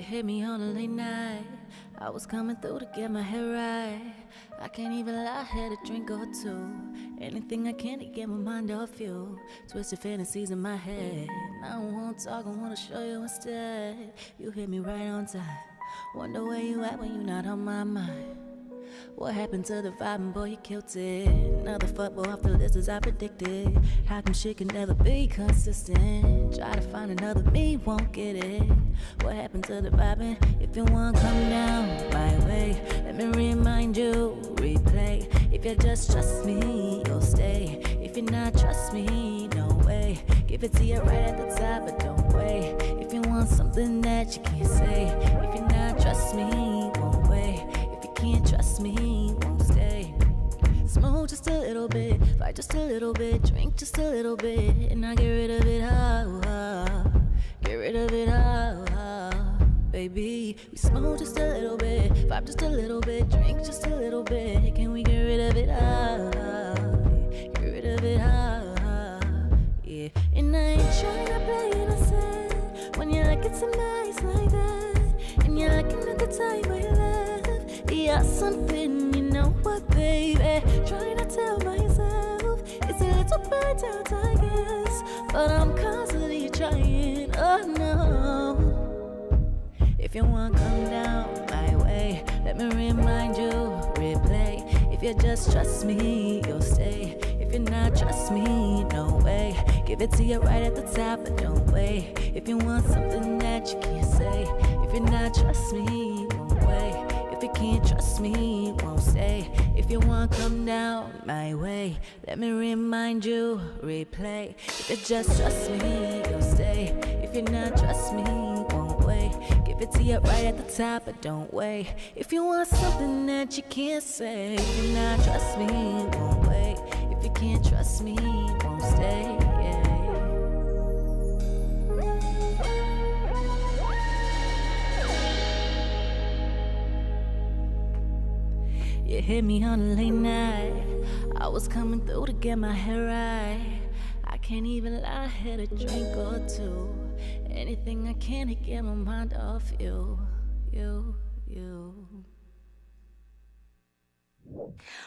You hit me on a late night. I was coming through to get my head right. I can't even lie, had a drink or two. Anything I can to get my mind off you. Twisted fantasies in my head. I don't wanna talk, I wanna show you instead. You hit me right on time. Wonder where you at when you're not on my mind. What happened to the vibe, and boy, you killed it. Another fuckboy off the list as I predicted. How come shit can never be consistent? Try to find another me, won't get it. What happened to the vibing? If you want, come down my way. Let me remind you, replay. If you just trust me, you'll stay. If you not trust me, no way. Give it to you right at the top, but don't wait. If you want something that you can't say. If you not trust me, won't wait. Can't trust me, won't stay. Smoke just a little bit, fight just a little bit, drink just a little bit, and I get rid of it, get rid of it, baby. We smoke just a little bit, vibe just a little bit, drink just a little bit. Can we get rid of it, get rid of it, yeah. And I ain't trying to play innocent when you like it so nice like that, and you're looking at the time I left. Yeah, something, you know what, baby. Trying to tell myself it's a little burnt out, I guess, but I'm constantly trying. Oh no. If you want, come down my way. Let me remind you, replay. If you just trust me, you'll stay. If you not trust me, no way. Give it to you right at the top, but don't wait. If you want something that you can't say. If you not trust me, won't wait. If you can't trust me, won't stay. If you want, come down my way. Let me remind you, replay. If you just trust me, you'll stay. If you not trust me, won't wait. Give it to you right at the top, but don't wait. If you want something that you can't say. If you not trust me, won't wait. If you can't trust me, won't stay. You hit me on a late night. I was coming through to get my hair right. I can't even lie, I had a drink or two. Anything I can to get my mind off you.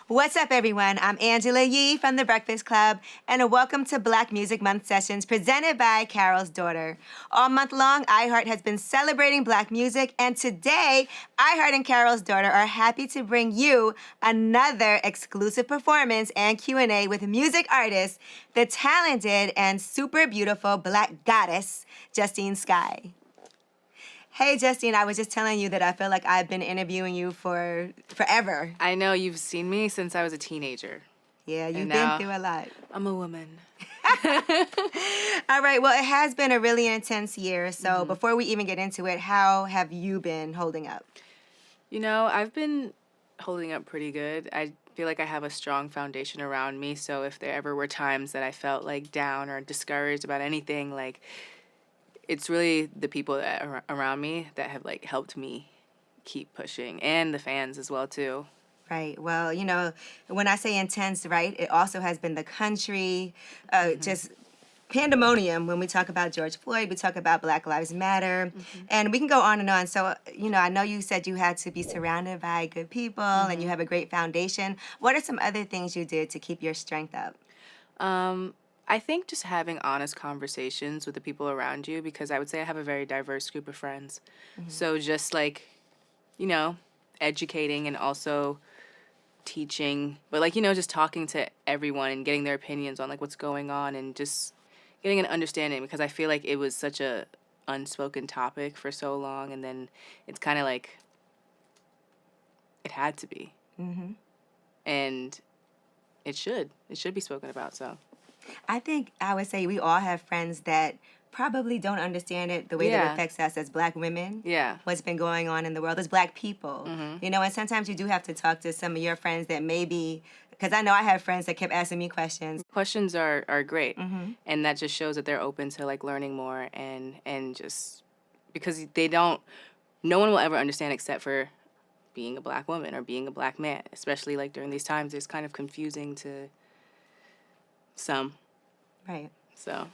What's up, everyone? I'm Angela Yee from The Breakfast Club, and welcome to Black Music Month sessions presented by Carol's Daughter. All month long, iHeart has been celebrating Black music, and today, iHeart and Carol's Daughter are happy to bring you another exclusive performance and Q&A with music artist, the talented and super beautiful Black goddess, Justine Skye. Hey, Justine, I was just telling you that I feel like I've been interviewing you for forever. I know, you've seen me since I was a teenager. Yeah, you've been through a lot. I'm a woman. All right, well, it has been a really intense year, so before we even get into it, how have you been holding up? You know, I've been holding up pretty good. I feel like I have a strong foundation around me, so if there ever were times that I felt like down or discouraged about anything, like, it's really the people that are around me that have, like, helped me keep pushing, and the fans as well, too. Right. Well, you know, when I say intense, right, it also has been the country, just pandemonium. When we talk about George Floyd, we talk about Black Lives Matter, and we can go on and on. So, you know, I know you said you had to be surrounded by good people, and you have a great foundation. What are some other things you did to keep your strength up? I think just having honest conversations with the people around you, because I would say I have a very diverse group of friends. So just, like, you know, educating and also teaching, but, like, you know, just talking to everyone and getting their opinions on, like, what's going on and just getting an understanding, because I feel like it was such a unspoken topic for so long, and then it's kind of like it had to be. And it should be spoken about, so. I think I would say we all have friends that probably don't understand it the way that it affects us as Black women. Yeah. What's been going on in the world as Black people. You know, and sometimes you do have to talk to some of your friends that maybe, because I know I have friends that kept asking me questions. Questions are great, and that just shows that they're open to, like, learning more and just because no one will ever understand except for being a Black woman or being a Black man, especially, like, during these times. It's kind of confusing to some. Right. So.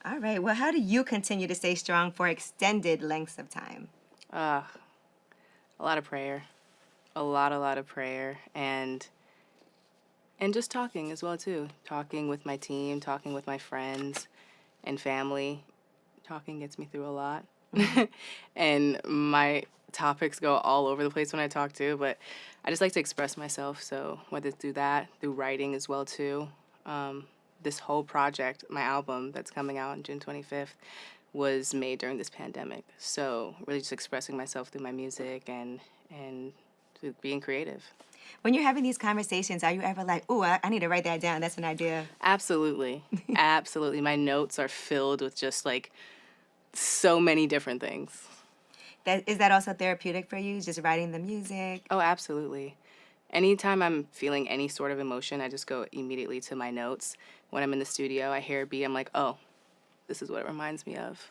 All right. Well, how do you continue to stay strong for extended lengths of time? A lot of prayer. A lot of prayer. And just talking as well, too. Talking with my team, talking with my friends and family. Talking gets me through a lot. And my topics go all over the place when I talk, too. But I just like to express myself. So whether it's through that, through writing as well, too. This whole project, my album that's coming out on June 25th, was made during this pandemic. So really just expressing myself through my music and through being creative. When you're having these conversations, are you ever like, ooh, I need to write that down. That's an idea. Absolutely. Absolutely. My notes are filled with just like so many different things. Is that also therapeutic for you, just writing the music? Oh, absolutely. Anytime I'm feeling any sort of emotion, I just go immediately to my notes. When I'm in the studio, I hear a beat, I'm like, oh, this is what it reminds me of.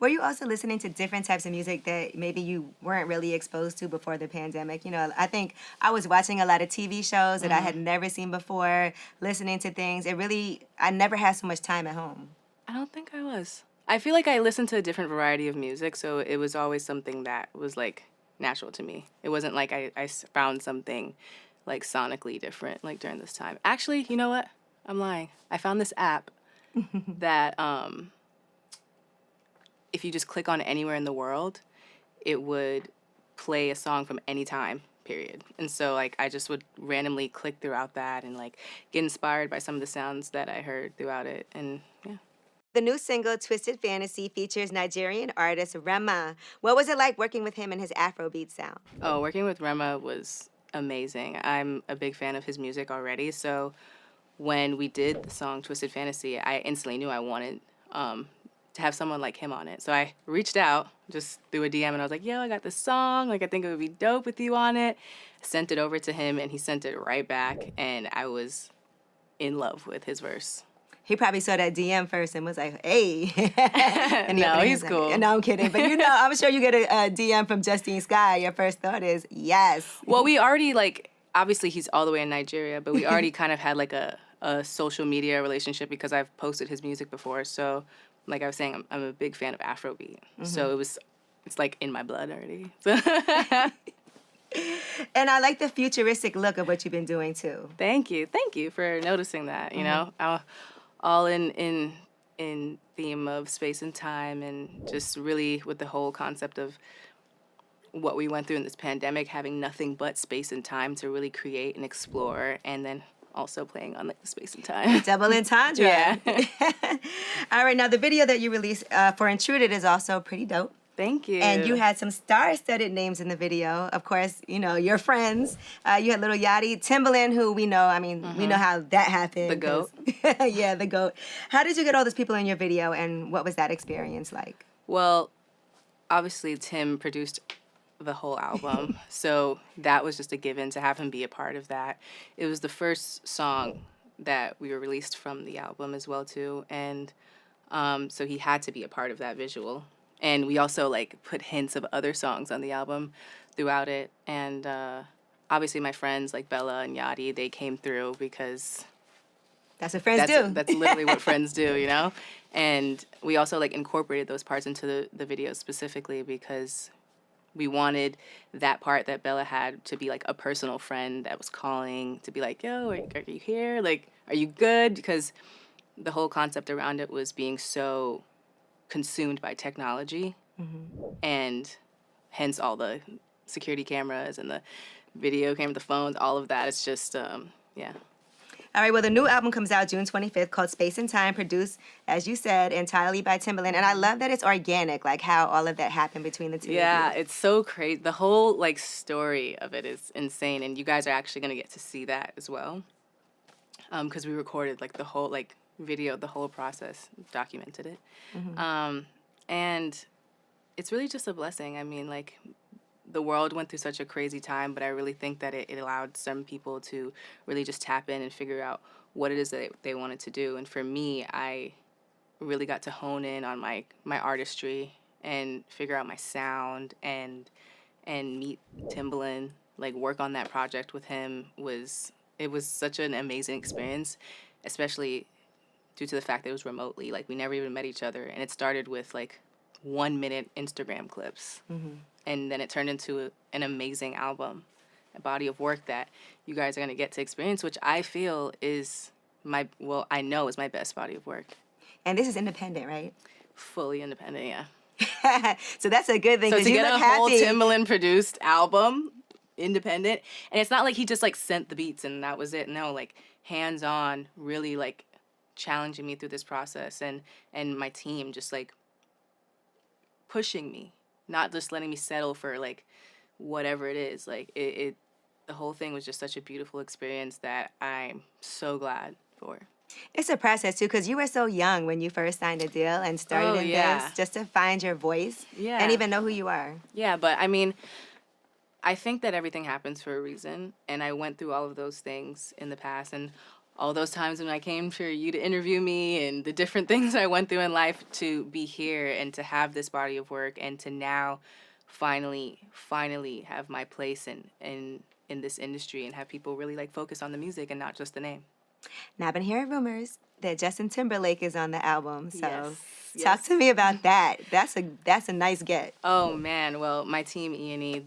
Were you also listening to different types of music that maybe you weren't really exposed to before the pandemic? You know, I think I was watching a lot of TV shows that I had never seen before, listening to things. I never had so much time at home. I don't think I was. I feel like I listened to a different variety of music, so it was always something that was, like, natural to me. It wasn't like I found something, like, sonically different, like, during this time. Actually, you know what? I'm lying. I found this app that if you just click on anywhere in the world, it would play a song from any time, period. And so, like, I just would randomly click throughout that and, like, get inspired by some of the sounds that I heard throughout it. And, yeah. The new single, Twisted Fantasy, features Nigerian artist Rema. What was it like working with him and his Afrobeat sound? Oh, working with Rema was amazing. I'm a big fan of his music already, so when we did the song Twisted Fantasy, I instantly knew I wanted to have someone like him on it. So I reached out just through a DM and I was like, yo, I got this song. Like, I think it would be dope with you on it. Sent it over to him and he sent it right back. And I was in love with his verse. He probably saw that DM first and was like, hey. And No, he's cool. No, I'm kidding. But, you know, I'm sure you get a DM from Justine Skye. Your first thought is, yes. Well, we already, like, obviously he's all the way in Nigeria, but we already kind of had, like, a social media relationship because I've posted his music before. So, like I was saying, I'm a big fan of Afrobeat. So it's like in my blood already. And I like the futuristic look of what you've been doing, too. Thank you for noticing that, you know. All in theme of space and time and just really with the whole concept of what we went through in this pandemic, having nothing but space and time to really create and explore, and then also playing on like the space and time. Double entendre. Yeah. All right, now the video that you released for Intruded is also pretty dope. Thank you. And you had some star-studded names in the video. Of course, you know, your friends. You had Little Yachty, TIMBALAND, who we know, we know how that happened. The GOAT. Yeah, the GOAT. How did you get all these people in your video, and what was that experience like? Well, obviously Tim produced the whole album, so that was just a given to have him be a part of that. It was the first song that we were released from the album as well, too, and so he had to be a part of that visual. And we also, like, put hints of other songs on the album throughout it. And obviously my friends, like Bella and Yachty, they came through because... That's what friends do. That's literally what friends do, you know? And we also, like, incorporated those parts into the video specifically because we wanted that part that Bella had to be, like, a personal friend that was calling to be like, yo, are you here? Like, are you good? Because the whole concept around it was being so... consumed by technology, and hence all the security cameras and the video camera, the phones, all of that. It's just, yeah. All right, well, the new album comes out June 25th called Space and Time, produced, as you said, entirely by TIMBALAND. And I love that it's organic, like how all of that happened between the two Yeah, of you. it's so crazy. The whole, like, story of it is insane, and you guys are actually going to get to see that as well. Because we recorded, like, the whole, like, video, the whole process, documented it. And it's really just a blessing. I mean, like, the world went through such a crazy time, but I really think that it allowed some people to really just tap in and figure out what it is that they wanted to do. And for me, I really got to hone in on my artistry and figure out my sound and meet Timbaland, like, work on that project with him it was such an amazing experience, especially due to the fact that it was remotely. Like, we never even met each other. And it started with, like, 1-minute Instagram clips. And then it turned into an amazing album, a body of work that you guys are going to get to experience, which I feel is I know is my best body of work. And this is independent, right? Fully independent, yeah. So that's a good thing. So to you get look a whole happy. Timbaland produced album, independent, and it's not like he just like sent the beats and that was it. No, like hands on, really like challenging me through this process, and my team just like pushing me, not just letting me settle for like whatever it is. Like it the whole thing was just such a beautiful experience that I'm so glad for. It's a process, too, because you were so young when you first signed a deal and started in this, just to find your voice and even know who you are. Yeah, but I mean, I think that everything happens for a reason, and I went through all of those things in the past, and all those times when I came for you to interview me and the different things I went through in life to be here and to have this body of work and to now finally have my place in this industry and have people really like focus on the music and not just the name. Now, I've been hearing rumors that Justin Timberlake is on the album, so Yes. talk to me about that. That's a nice get. Oh man, well my team E&E,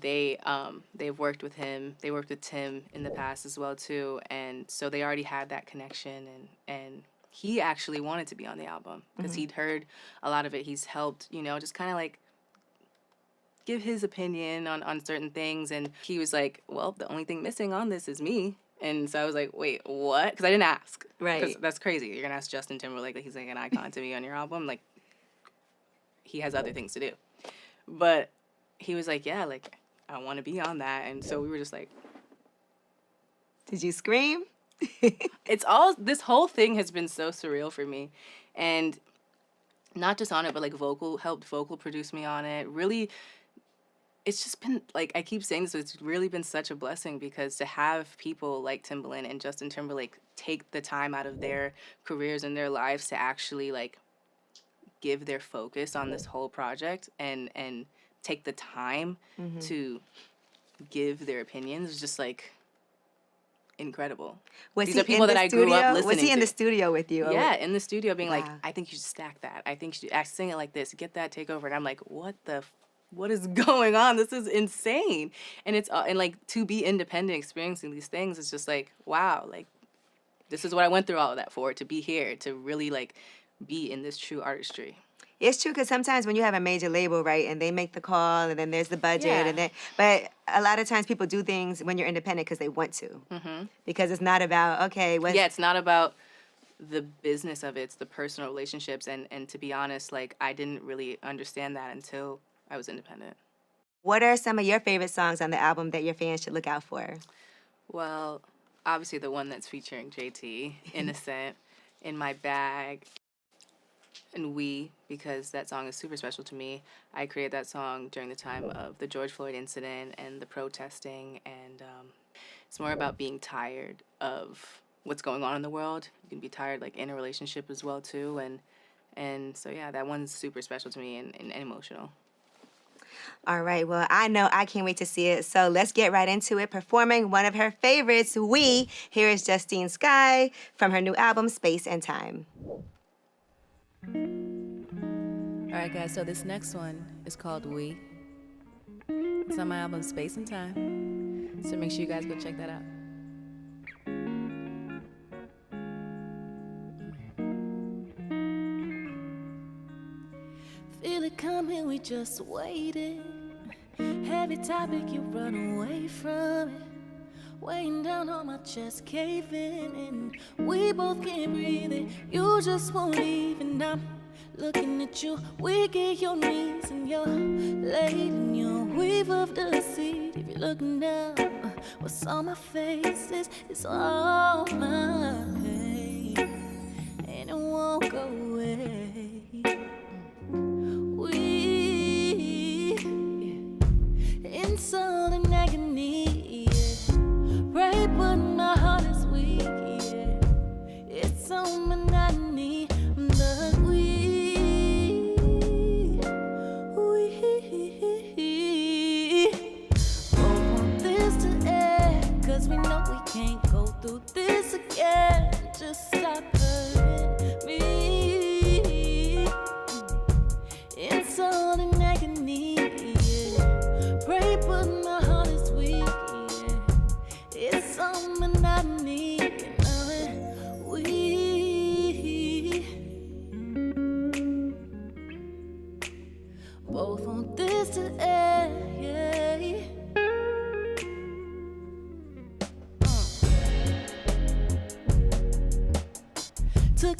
they've worked with him. They worked with Tim in the past as well too, and so they already had that connection, and he actually wanted to be on the album because he'd heard a lot of it. He's helped, just kind of like give his opinion on certain things, and he was like, well, the only thing missing on this is me. And so I was like, wait, what? Because I didn't ask. Right. Because that's crazy. You're going to ask Justin Timberlake that he's like an icon to be on your album. Like, he has other things to do. But he was like, yeah, like, I want to be on that. And so we were just like. Did you scream? This whole thing has been so surreal for me. And not just on it, but like helped vocal produce me on it. Really, it's just been, like, I keep saying this, but it's really been such a blessing because to have people like Timbaland and Justin Timberlake take the time out of their careers and their lives to actually, like, give their focus on this whole project and take the time to give their opinions is just, like, incredible. These are people that I grew up listening to. Was he in the studio with you? Yeah, in the studio being like, Wow. I think you should stack that. I think you should sing it like this. Get that, take over. And I'm like, what is going on? This is insane. And it's and like to be independent, experiencing these things, it's just like, wow, like this is what I went through all of that for, to be here, to really like be in this true artistry. It's true because sometimes when you have a major label, right, and they make the call, and then there's the budget, but a lot of times people do things when you're independent because they want to, because it's not about it's not about the business of it; it's the personal relationships, and to be honest, like I didn't really understand that until I was independent. What are some of your favorite songs on the album that your fans should look out for? Well, obviously the one that's featuring JT, Innocent, In My Bag, and because that song is super special to me. I created that song during the time of the George Floyd incident and the protesting, and it's more about being tired of what's going on in the world. You can be tired like in a relationship as well too, and so yeah, that one's super special to me and emotional. All right, well, I know I can't wait to see it, so let's get right into it. Performing one of her favorites, here is Justine Skye from her new album, Space and Time. All right, guys, so this next one is called We. It's on my album, Space and Time, so make sure you guys go check that out. Feel it coming, we just waited. Heavy topic, you run away from it. Weighing down on my chest, caving in. We both can't breathe it. You just won't leave, and I'm looking at you. Weak at your knees, and you're laid in your weave of the seat. If you're looking down, what's on my face is all my pain, and it won't go away. Insult and agony, yeah. Right, but my heart is weak, yeah. It's so monotony, but we don't want this to end, 'cause we know we can't go through this again. Just stop hurting me.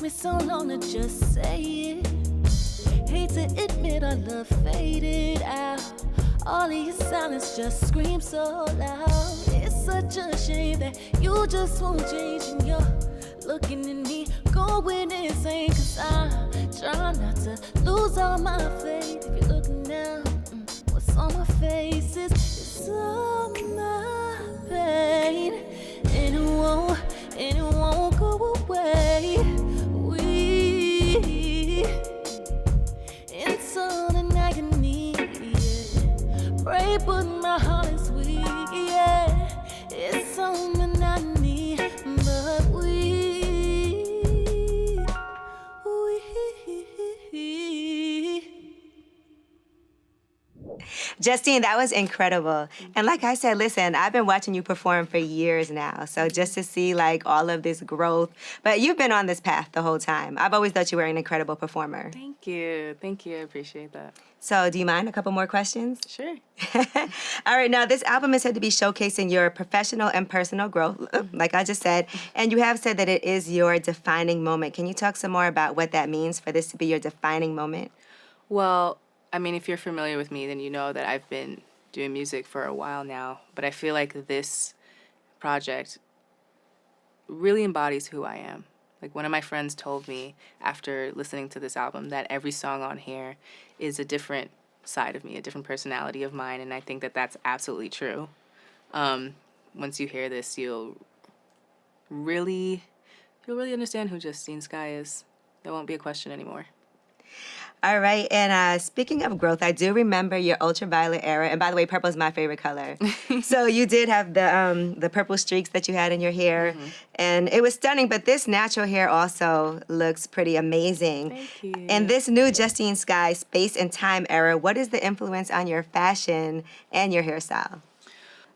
me so long to just say it. Hate to admit our love faded out. All of your silence just screams so loud. It's such a shame that you just won't change and you're looking at me going insane. Cause I try not to lose all my faith. If you're looking now, what's on my face is all my pain. And it won't go away. It's all in agony, yeah. Pray, but my heart is weak, yeah. It's all monotony, but we. Justine, that was incredible. And like I said, listen, I've been watching you perform for years now. So just to see like all of this growth, but you've been on this path the whole time. I've always thought you were an incredible performer. Thank you. Thank you. I appreciate that. So do you mind a couple more questions? Sure. All right, now this album is said to be showcasing your professional and personal growth, like I just said, and you have said that it is your defining moment. Can you talk some more about what that means for this to be your defining moment? Well, I mean, if you're familiar with me, then you know that I've been doing music for a while now, but I feel like this project really embodies who I am. Like one of my friends told me after listening to this album that every song on here is a different side of me, a different personality of mine, and I think that that's absolutely true. Once you hear this, you'll really understand who Justine Skye is. There won't be a question anymore. All right, and speaking of growth, I do remember your ultraviolet era. And by the way, purple is my favorite color. So you did have the purple streaks that you had in your hair, and it was stunning. But this natural hair also looks pretty amazing. Thank you. And this new Justine Skye space and time era, what is the influence on your fashion and your hairstyle?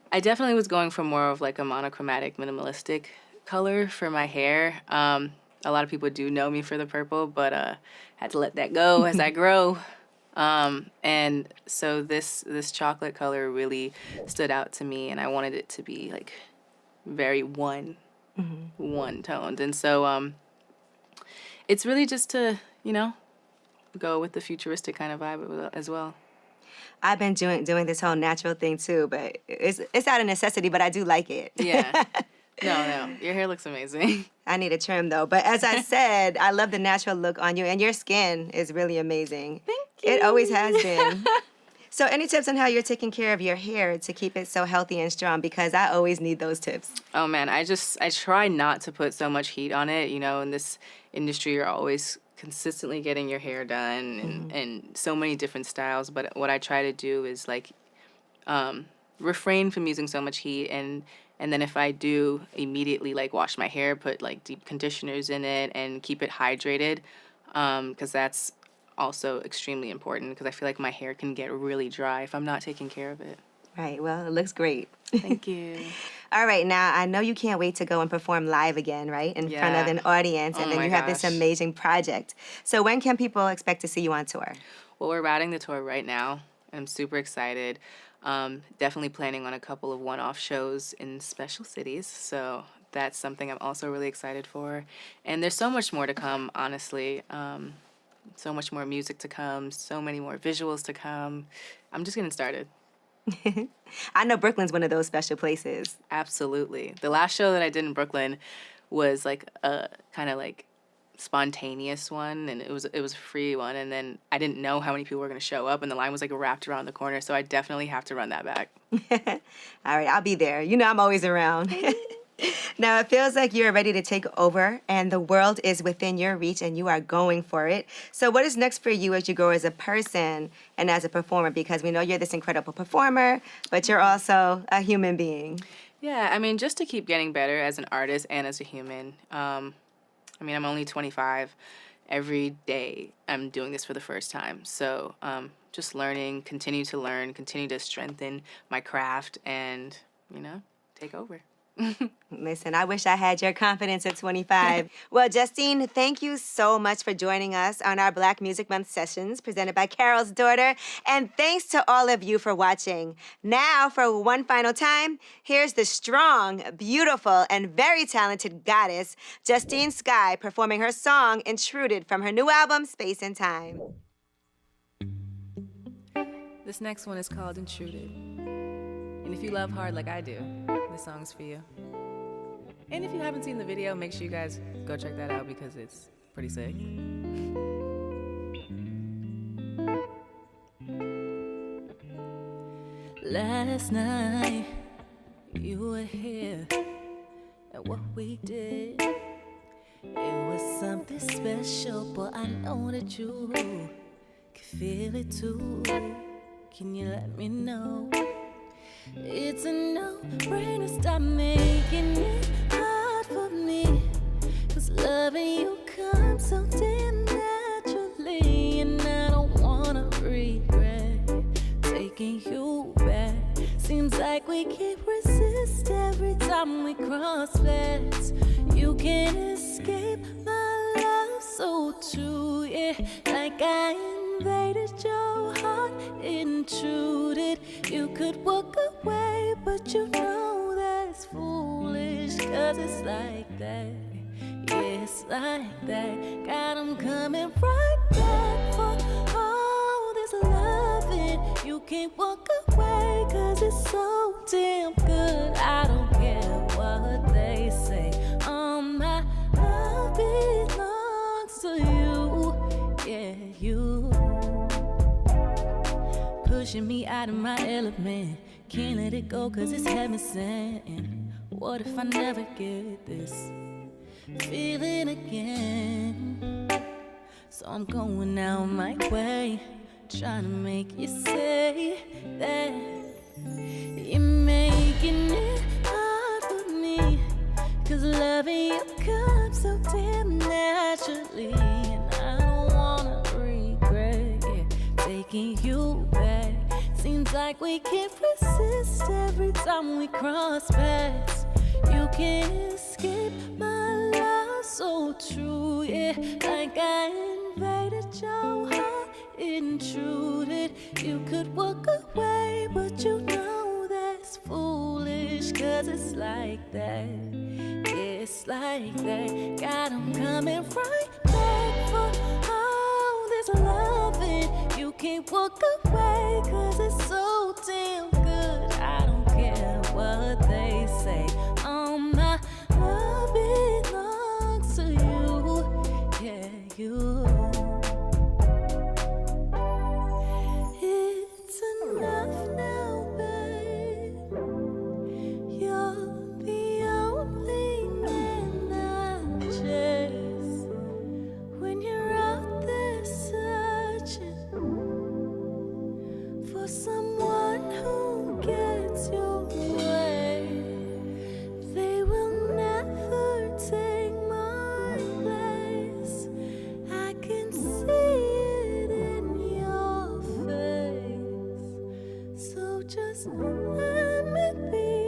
I definitely was going for more of like a monochromatic, minimalistic color for my hair. A lot of people do know me for the purple, but had to let that go as I grow. And so this chocolate color really stood out to me, and I wanted it to be like very one toned. And so it's really just to, go with the futuristic kind of vibe as well. I've been doing this whole natural thing too, but it's out of necessity, but I do like it. Yeah. No, your hair looks amazing. I need a trim though. But as I said, I love the natural look on you, and your skin is really amazing. Thank you. It always has been. So any tips on how you're taking care of your hair to keep it so healthy and strong? Because I always need those tips. Oh man, I try not to put so much heat on it. In this industry, you're always consistently getting your hair done and so many different styles. But what I try to do is like refrain from using so much heat, and then if I do, immediately like wash my hair, put like deep conditioners in it, and keep it hydrated, because that's also extremely important, because I feel like my hair can get really dry if I'm not taking care of it. Right, well, it looks great. Thank you. All right, now I know you can't wait to go and perform live again, right? In front of an audience, and then you have this amazing project. So when can people expect to see you on tour? Well, we're routing the tour right now. I'm super excited. Definitely planning on a couple of one-off shows in special cities, so that's something I'm also really excited for. And there's so much more to come, honestly. So much more music to come, so many more visuals to come. I'm just getting started. I know Brooklyn's one of those special places. Absolutely. The last show that I did in Brooklyn was like a kind of like spontaneous one, and it was a free one, and then I didn't know how many people were going to show up, and the line was like wrapped around the corner, so I definitely have to run that back. All right, I'll be there. I'm always around. Now, it feels like you're ready to take over, and the world is within your reach, and you are going for it. So what is next for you as you grow as a person and as a performer? Because we know you're this incredible performer, but you're also a human being. Yeah, I mean, just to keep getting better as an artist and as a human. I'm only 25. Every day I'm doing this for the first time. So just learning, continue to learn, continue to strengthen my craft, and, take over. Listen, I wish I had your confidence at 25. Well, Justine, thank you so much for joining us on our Black Music Month sessions presented by Carol's Daughter. And thanks to all of you for watching. Now, for one final time, here's the strong, beautiful, and very talented goddess, Justine Skye, performing her song, Intruded, from her new album, Space and Time. This next one is called Intruded. And if you love hard like I do, this song's for you. And if you haven't seen the video, make sure you guys go check that out because it's pretty sick. Last night, you were here, and what we did, it was something special, but I know that you can feel it too. Can you let me know? It's a no-brainer, stop making it hard for me, 'cause loving you comes so damn naturally, and I don't wanna regret taking you back. Seems like we can't resist every time we cross paths. You can't escape my love so true, yeah, like I invaded your heart, intruded. You could walk away, but you know that's foolish, 'cause it's like that, yeah, it's like that. God, I'm coming right back for all this loving. You can't walk away, 'cause it's so damn good. I don't care what they say, my love belongs to you, yeah, you. Pushing me out of my element, can't let it go 'cause it's heaven sent. And what if I never get this feeling again? So I'm going out my way, trying to make you say that you're making it hard for me, 'cause loving you comes so damn naturally, and I don't wanna regret, yeah, taking you back. Seems like we can't resist every time we cross paths. You can't escape my love so true, yeah, like I invaded your heart, intruded. You could walk away, but you know that's foolish, 'cause it's like that, yeah, it's like that. God, I'm coming right back for all this loving. You can't walk away, 'cause it's so damn good. I don't care what they say, my love belongs to you, yeah, you. It's enough now, babe. You're the only man I chase. When you're out there searching for someone who gets your way, they will never take my place. I can see it in your face. So just let me be